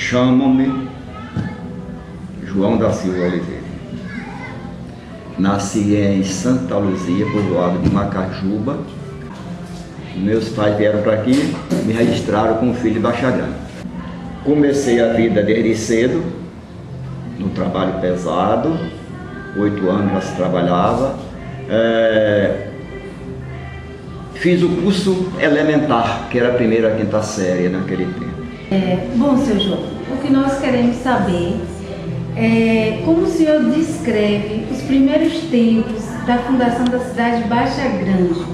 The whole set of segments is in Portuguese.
Chamam-me João da Silva Oliveira. Nasci em Santa Luzia, povoado de Macajuba. Meus pais vieram para aqui, me registraram como filho de Baixa Grande. Comecei a vida desde cedo, no trabalho pesado, 8 anos já se trabalhava. Fiz o curso elementar, que era a primeira e a quinta série naquele tempo. Bom, seu João, o que nós queremos saber é como o senhor descreve os primeiros tempos da fundação da cidade de Baixa Grande.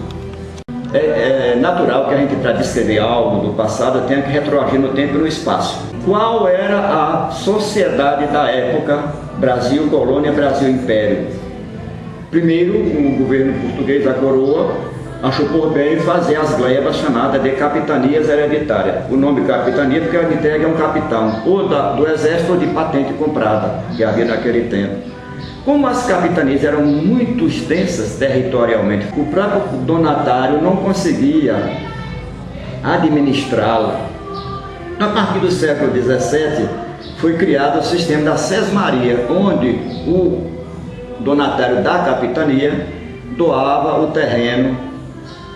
É natural que a gente, para descrever algo do passado, tenha que retroagir no tempo e no espaço. Qual era a sociedade da época Brasil Colônia, Brasil Império? Primeiro, o governo português da coroa achou por bem fazer as glebas chamadas de capitanias hereditárias. O nome capitania porque a entrega é um capitão, ou do exército ou de patente comprada, que havia naquele tempo. Como as capitanias eram muito extensas territorialmente, o próprio donatário não conseguia administrá-la. A partir do século XVII, foi criado o sistema da sesmaria, onde o donatário da capitania doava o terreno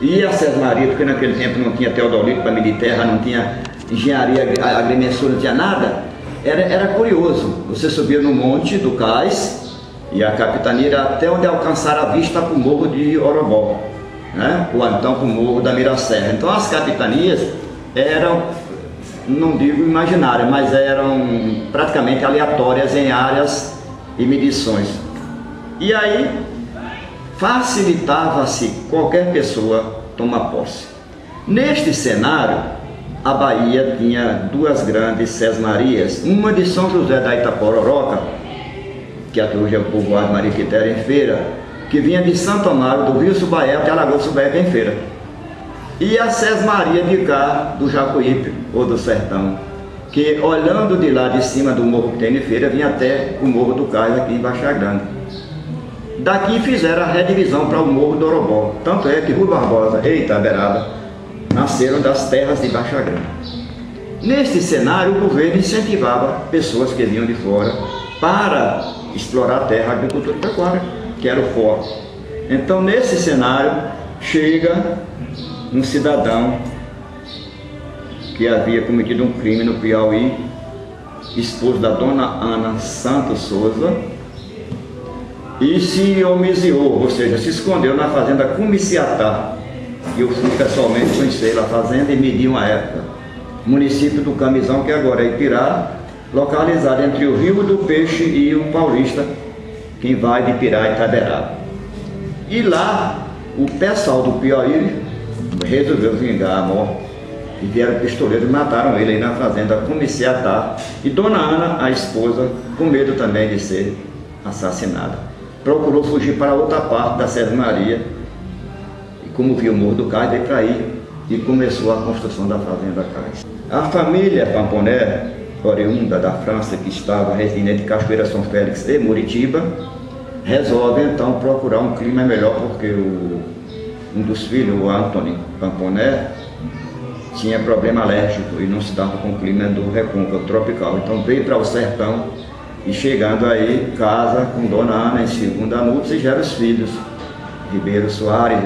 e a sesmaria, porque naquele tempo não tinha teodolito para medir terra, não tinha engenharia, agrimensura, não tinha nada. Era curioso, você subia no monte do cais e a capitania era até onde alcançar a vista para o morro de Orobó, né? Ou então para o morro da Miraserra. Então as capitanias eram, não digo imaginárias, mas eram praticamente aleatórias em áreas e medições. E aí facilitava-se qualquer pessoa tomar posse. Neste cenário, a Bahia tinha duas grandes sesmarias, uma de São José da Itapororoca, que até hoje é o povoado Maria Quitéria em Feira, que vinha de Santo Amaro, do Rio Subaé até a Lagoa Subaé em Feira. E a sesmaria de cá, do Jacuípe, ou do Sertão, que olhando de lá de cima do morro que tem em Feira, vinha até o Morro do Cais, aqui em Baixa Grande. Daqui fizeram a redivisão para o Morro do Orobó. Tanto é que Rui Barbosa e Itaberaba nasceram das terras de Baixa Grande. Neste cenário, o governo incentivava pessoas que vinham de fora para explorar a terra, a agricultura e pecuária, que era o foco. Então, nesse cenário, chega um cidadão que havia cometido um crime no Piauí, esposo da dona Ana Santos Souza, e se homiciou, ou seja, se escondeu na fazenda Comiciatá. E eu fui pessoalmente conhecer a fazenda e medi uma época. Município do Camisão, que agora é Ipirá, localizado entre o Rio do Peixe e o Paulista, quem vai de Ipirá a Itaberaba. E lá, o pessoal do Piauí resolveu vingar a morte. E vieram pistoleiros e mataram ele aí na fazenda Comiciatá. E dona Ana, a esposa, com medo também de ser assassinada, procurou fugir para outra parte da sesmaria e, como viu o Morro do Cais, veio para aí e começou a construção da fazenda Cais. A família Pamponé, oriunda da França, que estava residente em Cachoeira, São Félix e Muritiba, resolve então procurar um clima melhor, porque um dos filhos, o Antônio Pamponé, tinha problema alérgico e não se dava com o clima do recôncavo tropical. Então veio para o sertão e, chegando aí, casa com dona Ana em segunda núpcia e gera os filhos, Ribeiro Soares,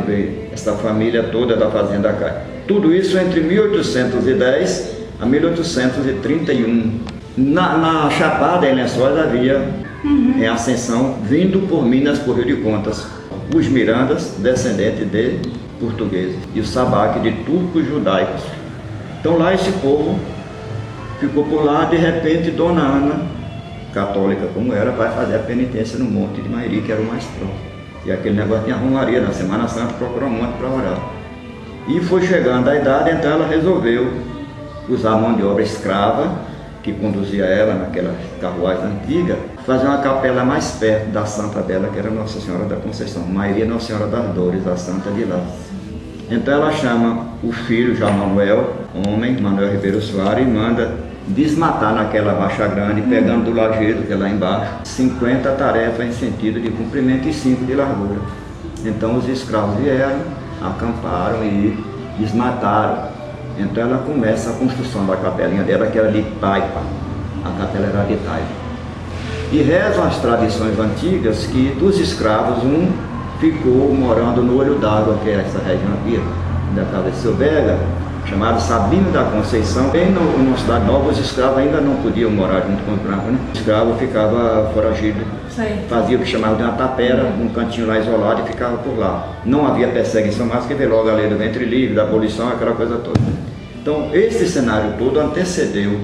essa família toda da fazenda Cais. Tudo isso entre 1810 a 1831. Na Chapada, em Lençóis, havia em ascensão, vindo por Minas, por Rio de Contas, os Mirandas, descendentes de portugueses, e o Sabaque, de turcos judaicos. Então lá esse povo ficou por lá. De repente, dona Ana, católica como era, vai fazer a penitência no Monte de Mairi, que era o mais próximo. E aquele negócio tinha romaria, na Semana Santa procurou um monte para orar. E foi chegando a idade, então ela resolveu usar a mão de obra escrava, que conduzia ela naquela carruagem antiga, fazer uma capela mais perto da santa dela, que era Nossa Senhora da Conceição, Maria Nossa Senhora das Dores, a santa de lá. Então ela chama o filho, já Manuel, homem, Manuel Ribeiro Soares, e manda desmatar naquela Baixa Grande, pegando do lajedo, que é lá embaixo, 50 tarefas em sentido de comprimento e 5 de largura. Então os escravos vieram, acamparam e desmataram. Então ela começa a construção da capelinha dela, que era de taipa. A capela era de taipa. E rezam as tradições antigas que dos escravos, um ficou morando no Olho d'Água, que é essa região aqui, da casa de seu Vega, chamado Sabino da Conceição. Bem numa cidade nova, os escravos ainda não podiam morar junto com os brancos, né? O escravo ficava foragido, fazia o que chamava de uma tapera, num cantinho lá isolado, e ficava por lá. Não havia perseguição mais, que veio logo a lei do ventre livre, da abolição, aquela coisa toda. Então, esse cenário todo antecedeu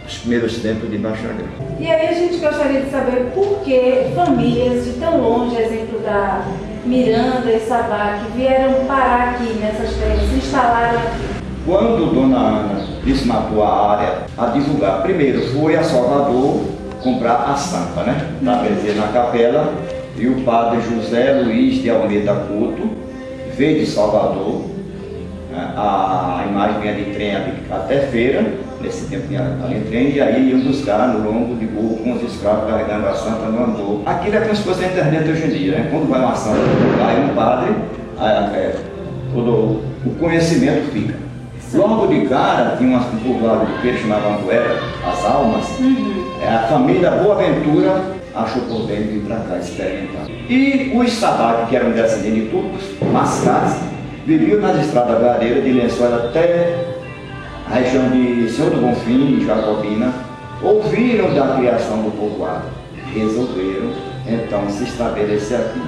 os primeiros tempos de Baixa Grande. E aí a gente gostaria de saber por que famílias de tão longe, exemplo da Miranda e Sabá, que vieram parar aqui nessas terras, se instalaram aqui. Quando Dona Ana desmatou a área a divulgar, primeiro foi a Salvador comprar a Santa, né? Estabelecer na capela, e o padre José Luiz de Almeida Couto veio de Salvador, né? A imagem vinha de trem até feira, nesse tempo tinha ali trem, e aí iam buscar no lombo de burro com os escravos carregando a Santa no andor. Aquilo é como se fosse a internet hoje em dia, né? Quando vai uma Santa, vai um padre, todo o conhecimento fica. Logo de cara, tinha um povoado de peixe chamado Anguera, as Almas. A família Boaventura achou por bem vir para cá experimentar. E os Sabá, que eram descendentes de turcos, mascates, viviam nas estradas gareiras de Lençóis até a região de Senhor do Bonfim, Jacobina, ouviram da criação do povoado, resolveram então se estabelecer aqui.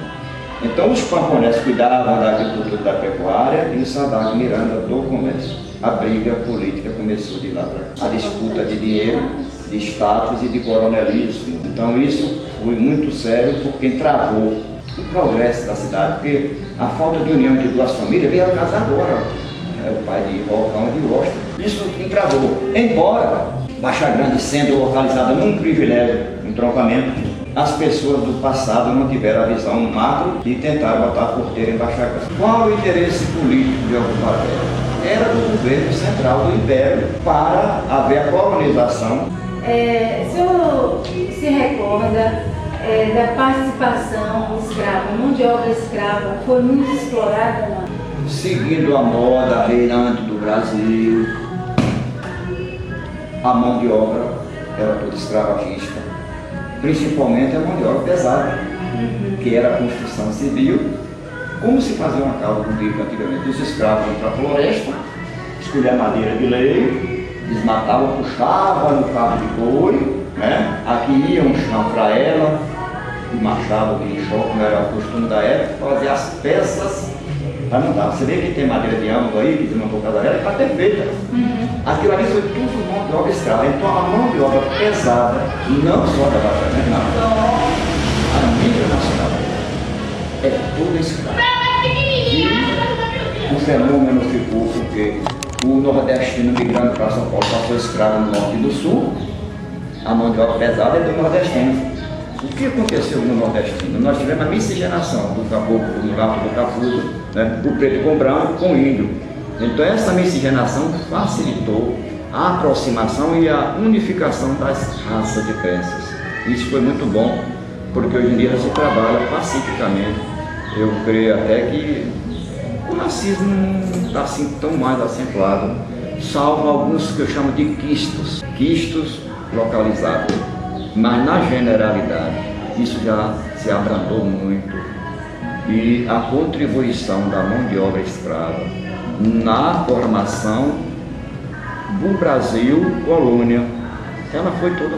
Então os camponeses cuidavam da agricultura e da pecuária, e o Sabá Miranda do comércio. A briga política começou de lá para cá. A disputa de dinheiro, de status e de coronelismo. Então isso foi muito sério, porque travou o progresso da cidade, porque a falta de união de duas famílias veio a casar agora. O pai de Volcão e de Rocha. Isso entravou. Embora Baixa Grande sendo localizada num privilégio, um troncamento, as pessoas do passado não tiveram a visão macro e tentaram botar a porteira em Baixa Grande. Qual o interesse político de ocupar a terra? Era do governo central do Império para haver a colonização. O senhor se recorda da participação escrava, mão de obra escrava, foi muito explorada lá? Seguindo a moda reinante do Brasil, a mão de obra era toda escravagista, principalmente a mão de obra pesada, que era a construção civil. Como se fazia uma casa pública antigamente? Os escravos iam para a floresta, escolhiam madeira de lei, desmatavam, puxavam no cabo de boi, né? Aqui iam chanfrar ela, e machado de enxó, como era o costume da época, fazer as peças para montar. Você vê que tem madeira de âmago aí, que desmontou a casa dela, está perfeita. Aquilo ali foi tudo mão de obra escrava. Então a mão de obra pesada, não só da Baixa Grande, não, a mídia nacional, é toda escrava. E o fenômeno ficou porque o nordestino migrando para São Paulo passou escravo no norte e do sul, a mão de obra pesada é do nordestino. O que aconteceu no nordestino? Nós tivemos a miscigenação do caboclo, do mulato, do cafuso, né? O preto com branco, com índio. Então essa miscigenação facilitou a aproximação e a unificação das raças de crenças. Isso foi muito bom, porque hoje em dia se trabalha pacificamente. Eu creio até que o racismo não está assim tão mais acentuado, salvo alguns que eu chamo de quistos localizados. Mas na generalidade, isso já se abrandou muito. E a contribuição da mão de obra escrava na formação do Brasil colônia, ela foi toda